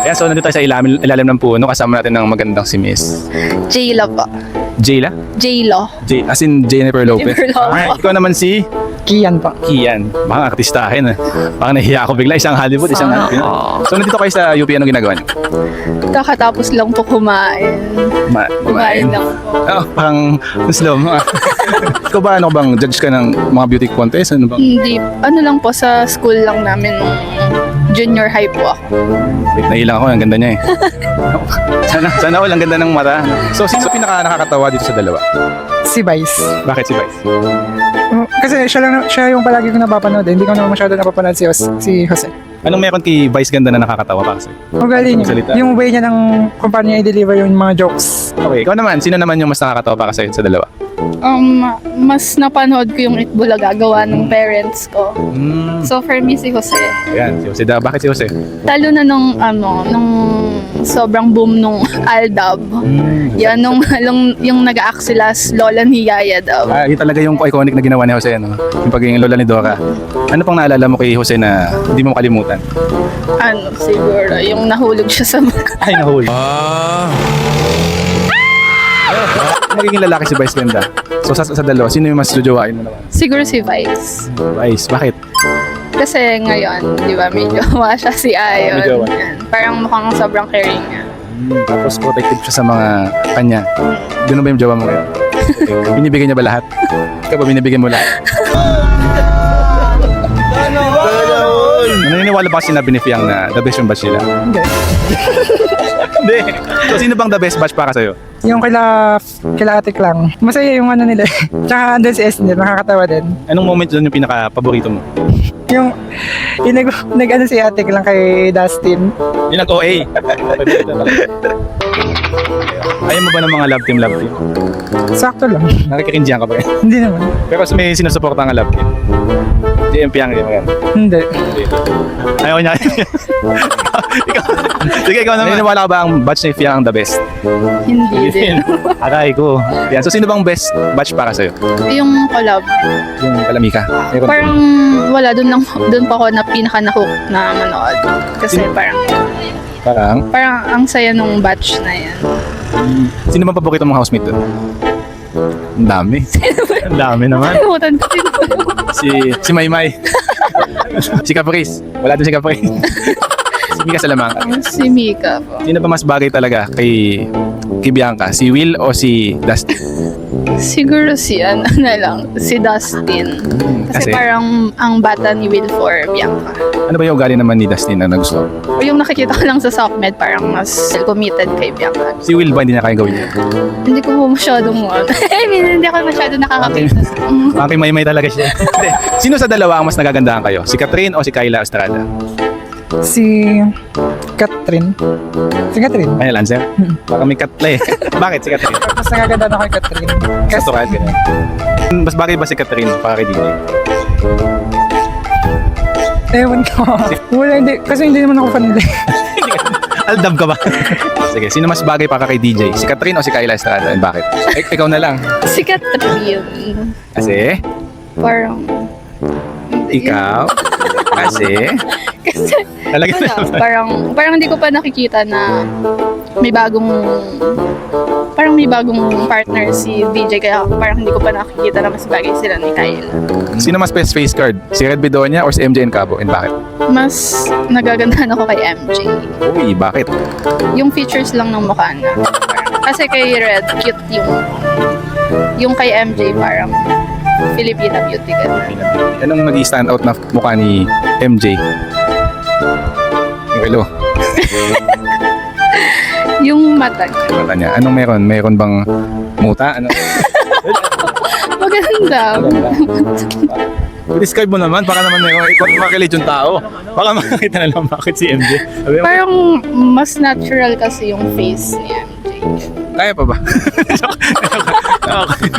Ayan, so nandito tayo sa ilalim ng puno. Kasama natin ng magandang si Miss Jayla po. Jayla? Jaylo. As in Jennifer Lopez. Jennifer Lopez. Alright, ikaw naman si Kian pa. Kian. Baka artistahin. Baka nahiya ako bigla. Isang Hollywood, isang Hollywood. So nandito kayo sa UP. Anong ginagawa niyo? Kakatapos lang po kumain. Kumain lang po. Oh, parang slow mo. Ikaw ba, ano bang judge ka ng mga beauty contest? Ano bang? Hindi. Ano lang po, sa school lang namin nung junior high po ako. Wait, nailang ako. Ang ganda niya eh. Sana all, ang ganda ng mata. So, sino pinaka nakakatawa dito sa dalawa? Si Vice. Bakit si Vice? Kasi siya yung palagi ko napapanood. Hindi ko naman masyado napapanood si Jose. Anong meron kay Vice ganda na nakakatawa pa kasi? Ugali niya. Salita. Yung way niya ng kung paano niya i-deliver yung mga jokes. Okay, ikaw naman. Sino naman yung mas nakakatawa pa kasi sa dalawa? Mas napanood ko yung Itbulaga gawa ng parents ko. So for me, si Jose. Ayan, si Jose. Bakit si Jose? Talo na nung sobrang boom nung Aldab. Yan, yung nag-act sila lola ni Yaya daw. Yun talaga yung iconic na ginawa ni Jose, no? Yung pagiging lola ni Dora. Ano pang naalala mo kay Jose na hindi mo makalimutan? Siguro, yung nahulog siya sa Ay, nahuli. Nagiging lalaki si Vice ganda. So sa dalawa, sino yung mas jojowain mo naman? Siguro si Vice. Vice, bakit? Kasi ngayon, di ba, may jowa siya si Ayon. May jowa. Yan. Parang mukhang sobrang caring niya. Tapos protective siya sa mga kanya. Doon ba yung jowa mo ngayon? Okay. Binibigyan niya ba lahat? Ikaw ba binibigyan mo lahat? Naniniwala ba kasi sinabi ni Fiang na the best yung batch nila? Hindi. Hindi. So sino bang the best batch para sa'yo? Yung kila Atik lang. Masaya yung ano nila. Tsaka andun si Esnel, nakakatawa din. Anong moment doon yung pinaka-paborito mo? Yung nag-ano si Atik lang kay Dustin. Yung nag-OA. Ayaw mo ba ng mga love team? Sakto lang. Nakikikindihan ka ba yan? Hindi naman. Pero may sinusuporta ang love team. JMP ang yan. Hindi. Ayaw niya. Sige, ikaw naman. Naniniwala ka ba ang batch ni Fiang ang the best? Hindi din. Aray ko. Yan. So sino bang best batch para sa'yo? Yung collab. Yung Kalamika. Meron Parang wala, dun pa ako na pinaka-nahook na manood. Kasi parang ang saya nung batch na yan. Sino bang paborito mong housemate doon? Ang dami. Ang dami naman. Kalimutan ko din. Si Maymay. Si Caprice. Wala din si Caprice. Si Mika Salamang. Si Mika po. Sino ba mas bagay talaga kay Bianca? Si Will o si Dustin? Siguro si si Dustin. Kasi Kasi? parang ang bata ni Will for Bianca. Ano ba yung ugali naman ni Dustin na nagustuhan? O yung nakikita ko lang sa Sockmed, parang mas committed kay Bianca. Si Will ba hindi niya kaya gawin niya? Hindi ko po masyadong I mean, hindi ako masyado nakakakita sa Bakit Maymay talaga siya? Hindi. Sino sa dalawa ang mas nagagandahan kayo? Si Catherine o si Kyla Estrada? Si Catherine. Si Catherine. Final answer? Baka may Katla eh. Bakit si Catherine? Mas nagaganda na kay Catherine. Sa tukad ganyan. Mas bagay ba si Catherine para kay DJ? Ewan ko. Wala, hindi. Kasi hindi naman ako fan nila. Aldab ka ba? Sige, sino mas bagay para kay DJ? Si Catherine o si Kyla Estrada? And bakit? Ikaw na lang. si Catherine. Kasi? Parang Ikaw? Kasi? Kasi Talaga wala, naman. parang hindi ko pa nakikita na may bagong partner si DJ, kaya parang hindi ko pa nakikita na mas bagay sila ni Kyle. Sino mas best face card? Si Red Bedonia or si MJ Encabo? And bakit? Mas nagagandahan ako kay MJ. Uy, bakit? Yung features lang ng mukha na. Kasi kay Red, cute yung kay MJ parang Filipina beauty ganun. Anong nag-stand out na mukha ni MJ? Yung ilo. Yung mata niya. Yung mata niya. Anong meron? Meron bang muta? Ano? Maganda. Describe mo naman. Baka naman meron. Ikaw makilit yung tao. Baka makakita na lang bakit si MJ. Parang mas natural kasi yung face ni MJ. Kaya pa ba? Okay.